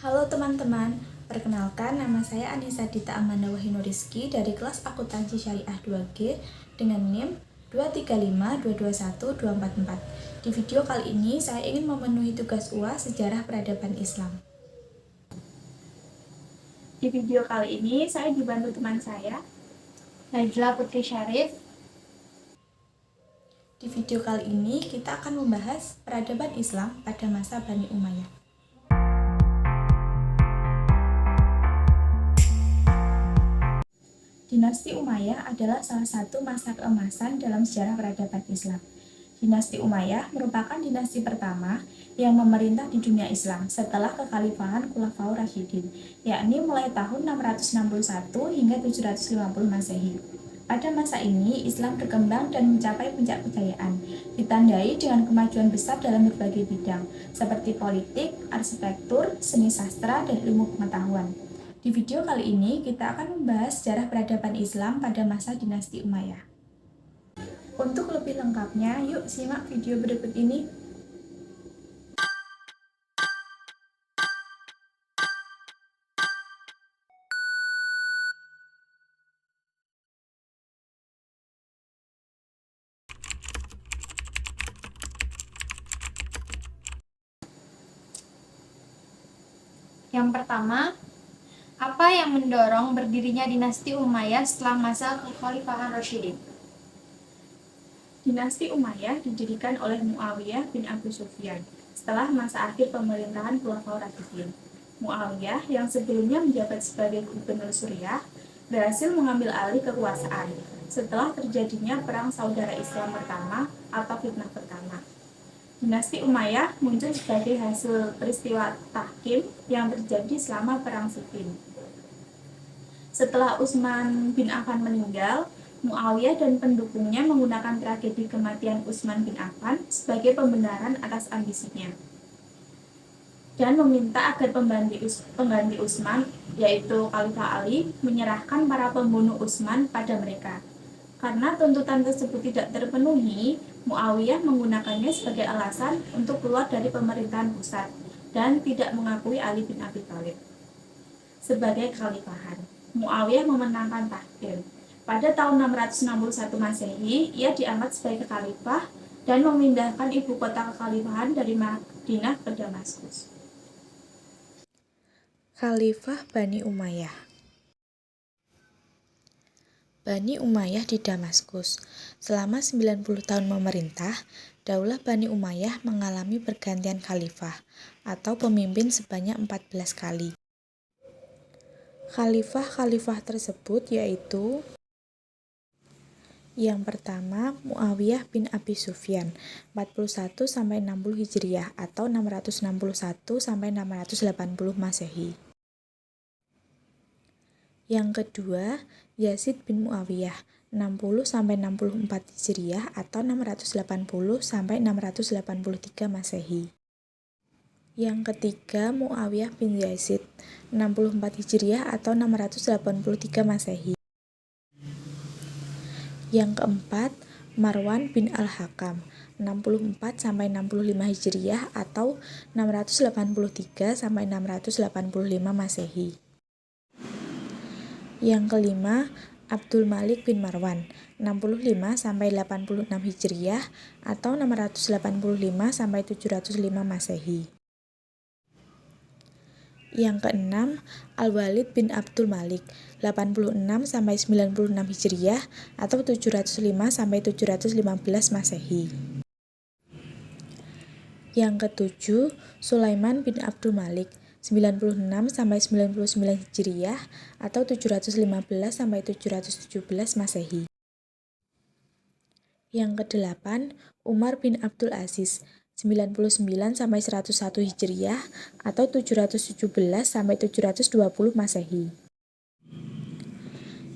Halo teman-teman, perkenalkan nama saya Anissa Dita Amanda Wahinuriski dari kelas Akuntansi Syariah 2G dengan NIM 235221244. Di video kali ini saya ingin memenuhi tugas UAS Sejarah Peradaban Islam. Di video kali ini saya dibantu teman saya, Najla Putri Syarif. Di video kali ini kita akan membahas peradaban Islam pada masa Bani Umayyah. Dinasti Umayyah adalah salah satu masa keemasan dalam sejarah peradaban Islam. Dinasti Umayyah merupakan dinasti pertama yang memerintah di dunia Islam setelah kekhalifahan Khulafaur Rasyidin, yakni mulai tahun 661 hingga 750 Masehi. Pada masa ini, Islam berkembang dan mencapai puncak kejayaan, ditandai dengan kemajuan besar dalam berbagai bidang, seperti politik, arsitektur, seni sastra, dan ilmu pengetahuan. Di video kali ini, kita akan membahas sejarah peradaban Islam pada masa dinasti Umayyah. Untuk lebih lengkapnya, yuk simak video berikut ini. Yang pertama, apa yang mendorong berdirinya dinasti Umayyah setelah masa kekhalifahan Rasyidin? Dinasti Umayyah didirikan oleh Muawiyah bin Abu Sufyan setelah masa akhir pemerintahan Khulafaur Rasyidin. Muawiyah yang sebelumnya menjabat sebagai gubernur Suriah berhasil mengambil alih kekuasaan setelah terjadinya perang saudara Islam pertama atau fitnah pertama. Dinasti Umayyah muncul sebagai hasil peristiwa tahkim yang terjadi selama Perang Siffin. Setelah Utsman bin Affan meninggal, Muawiyah dan pendukungnya menggunakan tragedi kematian Utsman bin Affan sebagai pembenaran atas ambisinya dan meminta agar pengganti Utsman, yaitu Khalifah Ali, menyerahkan para pembunuh Utsman pada mereka. Karena tuntutan tersebut tidak terpenuhi, Muawiyah menggunakannya sebagai alasan untuk keluar dari pemerintahan pusat dan tidak mengakui Ali bin Abi Thalib sebagai kekhalifahan. Muawiyah memenangkan tahkim. Pada tahun 661 Masehi, ia diangkat sebagai khalifah dan memindahkan ibu kota kekhalifahan dari Madinah ke Damaskus. Khalifah Bani Umayyah. Bani Umayyah di Damaskus. Selama 90 tahun memerintah, Daulah Bani Umayyah mengalami pergantian khalifah atau pemimpin sebanyak 14 kali. Khalifah-khalifah tersebut yaitu: yang pertama, Muawiyah bin Abi Sufyan, 41 sampai 60 Hijriah atau 661 sampai 680 Masehi. Yang kedua, Yazid bin Muawiyah, 60 sampai 64 Hijriah atau 680 sampai 683 Masehi. Yang ketiga, Muawiyah bin Yazid, 64 Hijriah atau 683 Masehi. Yang keempat, Marwan bin Al-Hakam, 64 sampai 65 Hijriah atau 683 sampai 685 Masehi. Yang kelima, Abdul Malik bin Marwan, 65 sampai 86 Hijriah atau 685 sampai 705 Masehi. Yang keenam, Al-Walid bin Abdul Malik, 86 sampai 96 Hijriah atau 705 sampai 715 Masehi. Yang ketujuh, Sulaiman bin Abdul Malik, 96 sampai 99 Hijriah atau 715 sampai 717 Masehi. Yang kedelapan, Umar bin Abdul Aziz, 99 sampai 101 Hijriah atau 717 sampai 720 Masehi.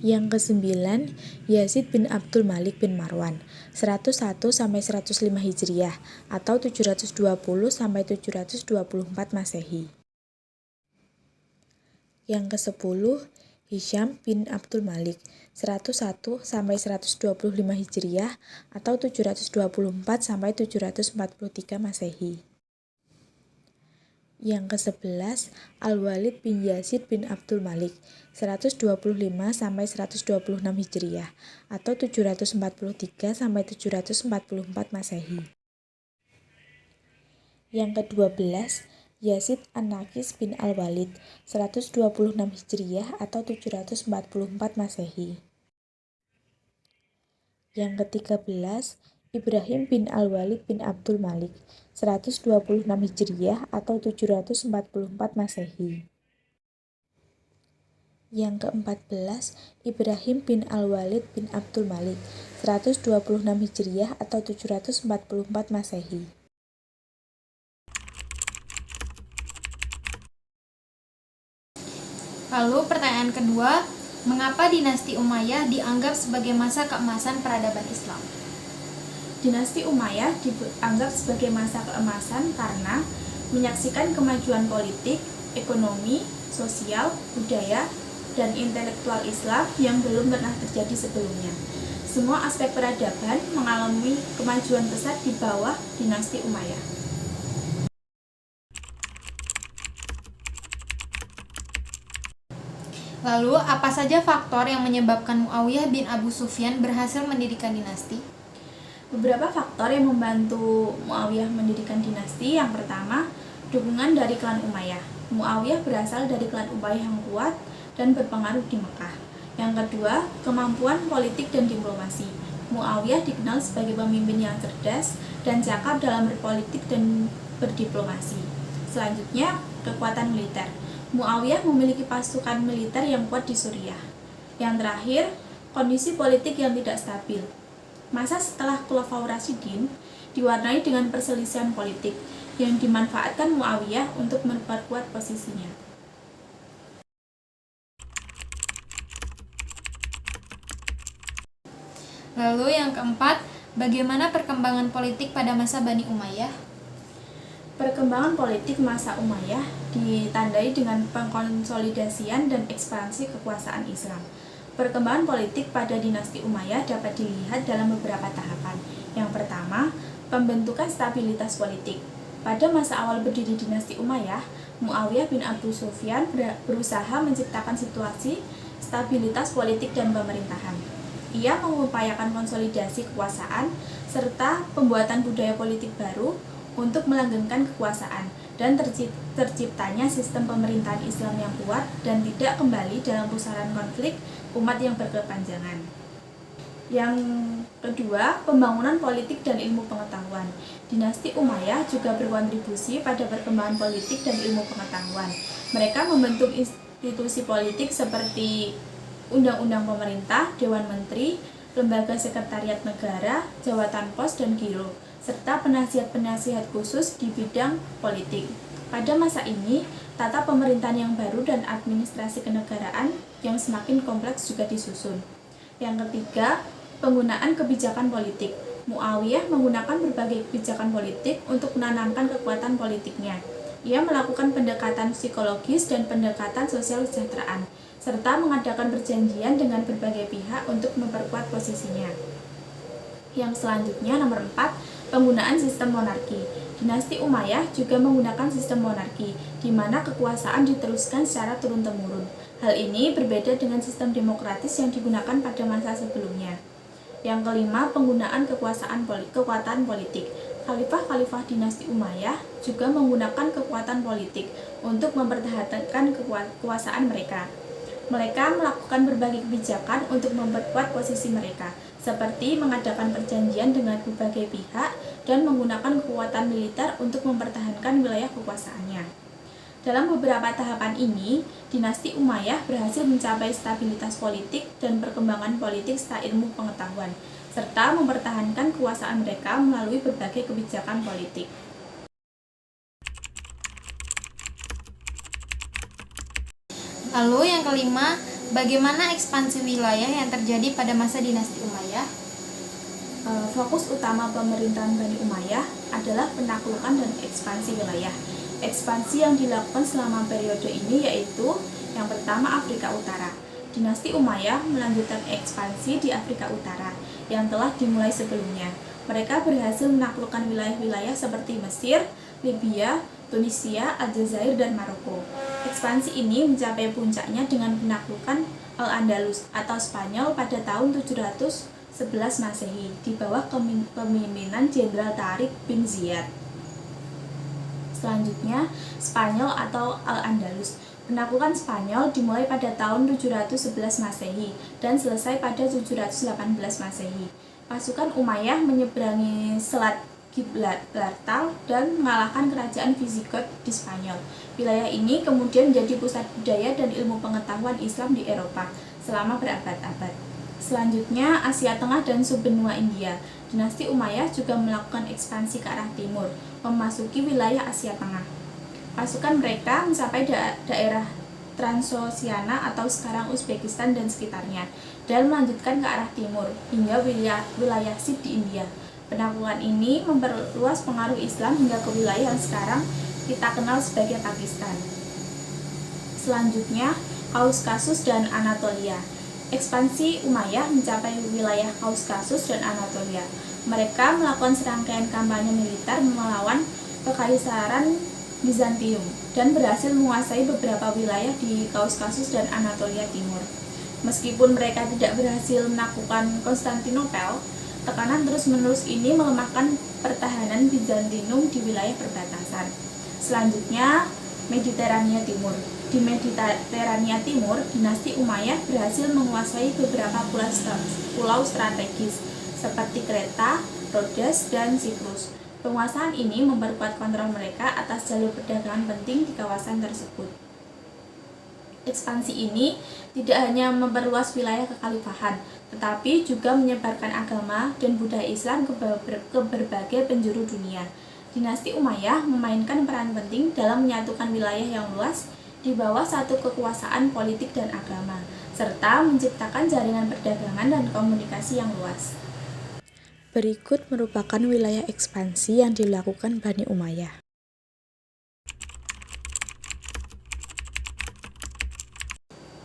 Yang kesembilan, Yazid bin Abdul Malik bin Marwan, 101 sampai 105 Hijriah atau 720 sampai 724 Masehi. Yang ke-10, Hisham bin Abdul Malik, 101 sampai 125 Hijriah atau 724 sampai 743 Masehi. Yang ke-11, Al-Walid bin Yazid bin Abdul Malik 125 sampai 126 Hijriah atau 743 sampai 744 Masehi. Yang ke-12, Yazid An-Naqis bin Al-Walid 126 Hijriah atau 744 Masehi. Yang ke-13, Ibrahim bin Al-Walid bin Abdul Malik 126 Hijriah atau 744 Masehi. Yang ke-14, Ibrahim bin Al-Walid bin Abdul Malik 126 Hijriah atau 744 Masehi. Lalu pertanyaan kedua, mengapa dinasti Umayyah dianggap sebagai masa keemasan peradaban Islam? Dinasti Umayyah dianggap sebagai masa keemasan karena menyaksikan kemajuan politik, ekonomi, sosial, budaya, dan intelektual Islam yang belum pernah terjadi sebelumnya. Semua aspek peradaban mengalami kemajuan pesat di bawah dinasti Umayyah. Lalu, apa saja faktor yang menyebabkan Muawiyah bin Abu Sufyan berhasil mendirikan dinasti? Beberapa faktor yang membantu Muawiyah mendirikan dinasti. Yang pertama, dukungan dari klan Umayyah. Muawiyah berasal dari klan Umayyah yang kuat dan berpengaruh di Mekah. Yang kedua, kemampuan politik dan diplomasi. Muawiyah dikenal sebagai pemimpin yang cerdas dan cakap dalam berpolitik dan berdiplomasi. Selanjutnya, kekuatan militer. Muawiyah memiliki pasukan militer yang kuat di Suriah. Yang terakhir, kondisi politik yang tidak stabil. Masa setelah Khulafaur Rasyidin diwarnai dengan perselisihan politik yang dimanfaatkan Muawiyah untuk memperkuat posisinya. Lalu yang keempat, bagaimana perkembangan politik pada masa Bani Umayyah? Perkembangan politik masa Umayyah ditandai dengan pengkonsolidasian dan ekspansi kekuasaan Islam. Perkembangan politik pada dinasti Umayyah dapat dilihat dalam beberapa tahapan. Yang pertama, pembentukan stabilitas politik. Pada masa awal berdiri dinasti Umayyah, Muawiyah bin Abu Sufyan berusaha menciptakan situasi stabilitas politik dan pemerintahan. Ia mengupayakan konsolidasi kekuasaan serta pembuatan budaya politik baru untuk melanggengkan kekuasaan dan terciptanya sistem pemerintahan Islam yang kuat dan tidak kembali dalam pusaran konflik umat yang berkepanjangan. Yang kedua, pembangunan politik dan ilmu pengetahuan. Dinasti Umayyah juga berkontribusi pada perkembangan politik dan ilmu pengetahuan. Mereka membentuk institusi politik seperti undang-undang pemerintah, dewan menteri, lembaga sekretariat negara, jawatan pos dan giro, serta penasihat-penasihat khusus di bidang politik. Pada masa ini, tata pemerintahan yang baru dan administrasi kenegaraan yang semakin kompleks juga disusun. Yang ketiga, penggunaan kebijakan politik. Muawiyah menggunakan berbagai kebijakan politik untuk menanamkan kekuatan politiknya. Ia melakukan pendekatan psikologis dan pendekatan sosial kesejahteraan, serta mengadakan perjanjian dengan berbagai pihak untuk memperkuat posisinya. Yang selanjutnya, nomor 4, penggunaan sistem monarki. Dinasti Umayyah juga menggunakan sistem monarki, di mana kekuasaan diteruskan secara turun-temurun. Hal ini berbeda dengan sistem demokratis yang digunakan pada masa sebelumnya. Yang kelima, penggunaan kekuatan politik. Khalifah-khalifah dinasti Umayyah juga menggunakan kekuatan politik untuk mempertahankan kekuasaan mereka. Mereka melakukan berbagai kebijakan untuk memperkuat posisi mereka, seperti mengadakan perjanjian dengan berbagai pihak dan menggunakan kekuatan militer untuk mempertahankan wilayah kekuasaannya. Dalam beberapa tahapan ini, dinasti Umayyah berhasil mencapai stabilitas politik dan perkembangan politik serta ilmu pengetahuan, serta mempertahankan kekuasaan mereka melalui berbagai kebijakan politik. Lalu yang kelima, bagaimana ekspansi wilayah yang terjadi pada masa dinasti Umayyah? Fokus utama pemerintahan Bani Umayyah adalah penaklukan dan ekspansi wilayah. Ekspansi yang dilakukan selama periode ini yaitu yang pertama, Afrika Utara. Dinasti Umayyah melanjutkan ekspansi di Afrika Utara yang telah dimulai sebelumnya. Mereka berhasil menaklukkan wilayah-wilayah seperti Mesir, Libya, Tunisia, Aljazair, dan Maroko. Ekspansi ini mencapai puncaknya dengan penaklukan Al-Andalus atau Spanyol pada tahun 711 Masehi di bawah kepemimpinan Jenderal Tariq bin Ziyad. Selanjutnya, Spanyol atau Al-Andalus. Penaklukan Spanyol dimulai pada tahun 711 Masehi dan selesai pada 718 Masehi. Pasukan Umayyah menyeberangi Selat Gibraltar dan mengalahkan kerajaan Visigot di Spanyol. Wilayah ini kemudian menjadi pusat budaya dan ilmu pengetahuan Islam di Eropa selama berabad-abad. Selanjutnya, Asia Tengah dan subbenua India. Dinasti Umayyah juga melakukan ekspansi ke arah timur, memasuki wilayah Asia Tengah. Pasukan mereka mencapai daerah Transoxiana atau sekarang Uzbekistan dan sekitarnya, dan melanjutkan ke arah timur hingga wilayah Sindh di India. Penaklukan ini memperluas pengaruh Islam hingga ke wilayah yang sekarang kita kenal sebagai Pakistan. Selanjutnya, Kaukasus dan Anatolia. Ekspansi Umayyah mencapai wilayah Kaukasus dan Anatolia. Mereka melakukan serangkaian kampanye militer melawan Kekaisaran Bizantium dan berhasil menguasai beberapa wilayah di Kaukasus dan Anatolia Timur. Meskipun mereka tidak berhasil menaklukkan Konstantinopel, tekanan terus-menerus ini melemahkan pertahanan Bizantinum di wilayah perbatasan. Selanjutnya, Mediterania Timur. Di Mediterania Timur, dinasti Umayyah berhasil menguasai beberapa pulau strategis seperti Kreta, Rhodes, dan Siprus. Penguasaan ini memperkuat kontrol mereka atas jalur perdagangan penting di kawasan tersebut. Ekspansi ini tidak hanya memperluas wilayah kekhalifahan, tetapi juga menyebarkan agama dan budaya Islam ke berbagai penjuru dunia. Dinasti Umayyah memainkan peran penting dalam menyatukan wilayah yang luas di bawah satu kekuasaan politik dan agama, serta menciptakan jaringan perdagangan dan komunikasi yang luas. Berikut merupakan wilayah ekspansi yang dilakukan Bani Umayyah.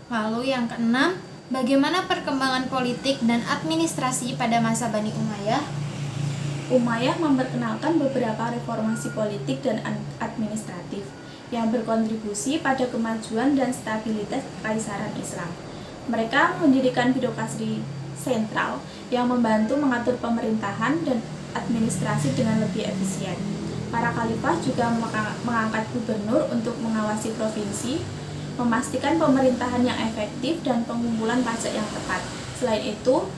Lalu yang keenam, bagaimana perkembangan politik dan administrasi pada masa Bani Umayyah? Umayyah memperkenalkan beberapa reformasi politik dan administratif yang berkontribusi pada kemajuan dan stabilitas kekaisaran Islam. Mereka mendirikan birokrasi sentral yang membantu mengatur pemerintahan dan administrasi dengan lebih efisien. Para khalifah juga mengangkat gubernur untuk mengawasi provinsi, memastikan pemerintahan yang efektif dan pengumpulan pajak yang tepat. Selain itu,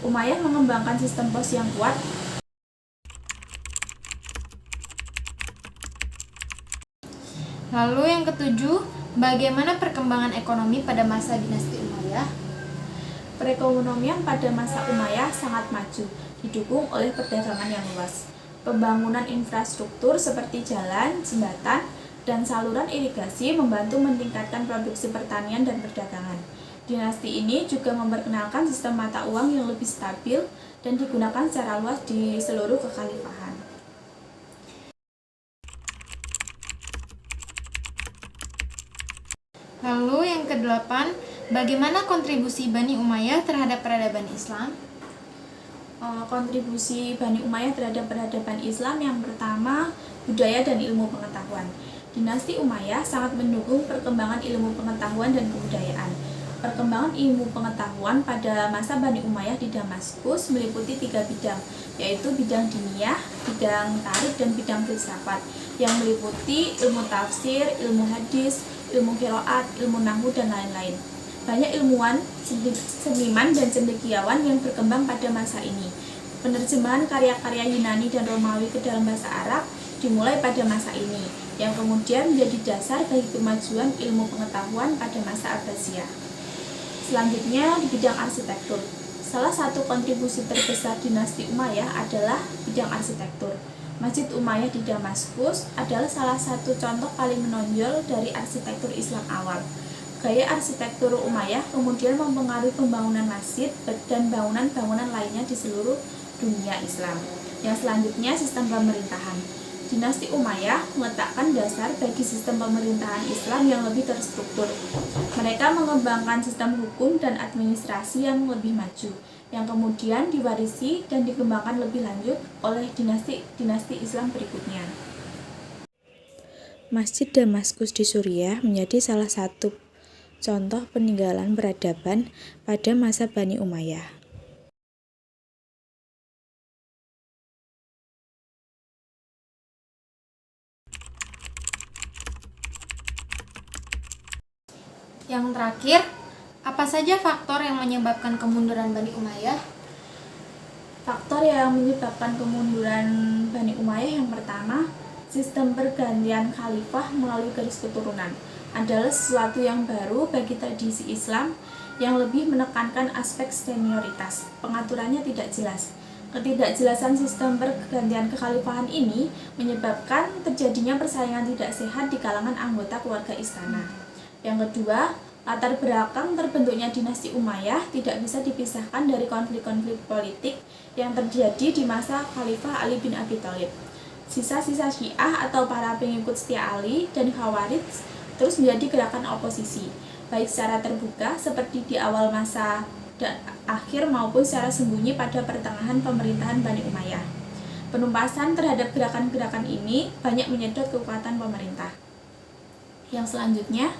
Umayyah mengembangkan sistem pos yang kuat. Lalu yang ketujuh, bagaimana perkembangan ekonomi pada masa dinasti Umayyah? Perekonomian pada masa Umayyah sangat maju, didukung oleh perdagangan yang luas. Pembangunan infrastruktur seperti jalan, jembatan, dan saluran irigasi membantu meningkatkan produksi pertanian dan perdagangan. Dinasti ini juga memperkenalkan sistem mata uang yang lebih stabil dan digunakan secara luas di seluruh kekhalifahan. Lalu yang kedelapan, bagaimana kontribusi Bani Umayyah terhadap peradaban Islam? Kontribusi Bani Umayyah terhadap peradaban Islam yang pertama, budaya dan ilmu pengetahuan. Dinasti Umayyah sangat mendukung perkembangan ilmu pengetahuan dan kebudayaan. Perkembangan ilmu pengetahuan pada masa Bani Umayyah di Damaskus meliputi 3 bidang, yaitu bidang diniyah, bidang tarikh, dan bidang filsafat, yang meliputi ilmu tafsir, ilmu hadis, ilmu qiraat, ilmu nahwu, dan lain-lain. Banyak ilmuwan, seniman, dan cendekiawan yang berkembang pada masa ini. Penerjemahan karya-karya Yunani dan Romawi ke dalam bahasa Arab dimulai pada masa ini, yang kemudian menjadi dasar bagi kemajuan ilmu pengetahuan pada masa Abbasiyah. Selanjutnya di bidang arsitektur. Salah satu kontribusi terbesar dinasti Umayyah adalah bidang arsitektur. Masjid Umayyah di Damaskus adalah salah satu contoh paling menonjol dari arsitektur Islam awal. Gaya arsitektur Umayyah kemudian mempengaruhi pembangunan masjid dan bangunan-bangunan lainnya di seluruh dunia Islam. Yang selanjutnya, sistem pemerintahan. Dinasti Umayyah meletakkan dasar bagi sistem pemerintahan Islam yang lebih terstruktur. Mereka mengembangkan sistem hukum dan administrasi yang lebih maju, yang kemudian diwarisi dan dikembangkan lebih lanjut oleh dinasti-dinasti Islam berikutnya. Masjid Damaskus di Suriah menjadi salah satu contoh peninggalan peradaban pada masa Bani Umayyah. Yang terakhir, apa saja faktor yang menyebabkan kemunduran Bani Umayyah? Faktor yang menyebabkan kemunduran Bani Umayyah yang pertama, sistem pergantian khalifah melalui garis keturunan adalah sesuatu yang baru bagi tradisi Islam yang lebih menekankan aspek senioritas. Pengaturannya tidak jelas. Ketidakjelasan sistem pergantian kekhalifahan ini menyebabkan terjadinya persaingan tidak sehat di kalangan anggota keluarga istana. Yang kedua, latar belakang terbentuknya dinasti Umayyah tidak bisa dipisahkan dari konflik-konflik politik yang terjadi di masa Khalifah Ali bin Abi Thalib. Sisa-sisa Syiah atau para pengikut setia Ali dan Khawarij terus menjadi gerakan oposisi, baik secara terbuka seperti di awal masa dan akhir maupun secara sembunyi pada pertengahan pemerintahan Bani Umayyah. Penumpasan terhadap gerakan-gerakan ini banyak menyedot kekuatan pemerintah. Yang selanjutnya,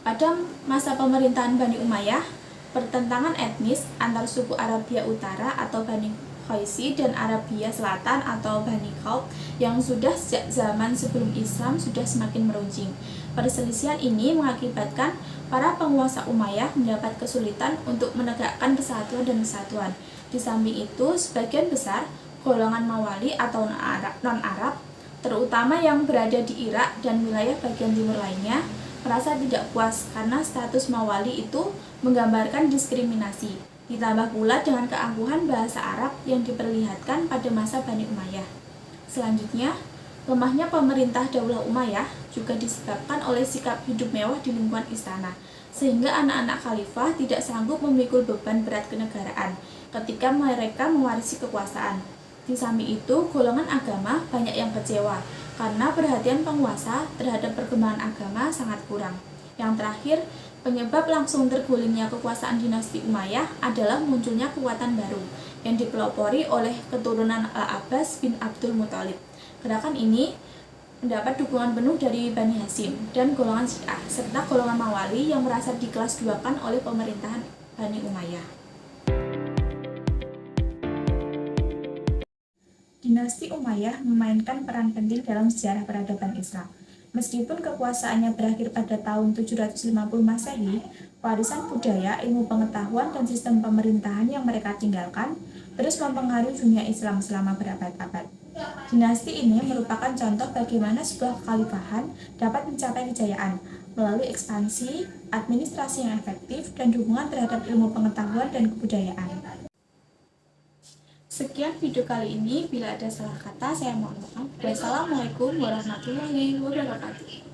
pada masa pemerintahan Bani Umayyah, pertentangan etnis antar suku Arabia Utara atau Bani Qaisi dan Arabia Selatan atau Bani Khalq yang sudah sejak zaman sebelum Islam sudah semakin meruncing. Perselisihan ini mengakibatkan para penguasa Umayyah mendapat kesulitan untuk menegakkan persatuan dan kesatuan. Di samping itu, sebagian besar golongan Mawali atau non-Arab, terutama yang berada di Irak dan wilayah bagian timur lainnya, merasa tidak puas karena status Mawali itu menggambarkan diskriminasi, ditambah pula dengan keangkuhan bahasa Arab yang diperlihatkan pada masa Bani Umayyah. Selanjutnya, lemahnya pemerintah Daulah Umayyah juga disebabkan oleh sikap hidup mewah di lingkungan istana, sehingga anak-anak khalifah tidak sanggup memikul beban berat kenegaraan ketika mereka mewarisi kekuasaan. Di samping itu, golongan agama banyak yang kecewa karena perhatian penguasa terhadap perkembangan agama sangat kurang. Yang terakhir, penyebab langsung tergulingnya kekuasaan dinasti Umayyah adalah munculnya kekuatan baru yang dipelopori oleh keturunan Al-Abbas bin Abdul Muthalib. Gerakan ini mendapat dukungan penuh dari Bani Hashim dan golongan Syiah, serta golongan Mawali yang merasa dikelas duakan oleh pemerintahan Bani Umayyah. Dinasti Umayyah memainkan peran penting dalam sejarah peradaban Islam. Meskipun kekuasaannya berakhir pada tahun 750 Masehi, warisan budaya, ilmu pengetahuan, dan sistem pemerintahan yang mereka tinggalkan terus mempengaruhi dunia Islam selama berabad-abad. Dinasti ini merupakan contoh bagaimana sebuah kekhalifahan dapat mencapai kejayaan melalui ekspansi, administrasi yang efektif, dan dukungan terhadap ilmu pengetahuan dan kebudayaan. Sekian video kali ini, bila ada salah kata saya mohon maaf. Wassalamualaikum warahmatullahi wabarakatuh.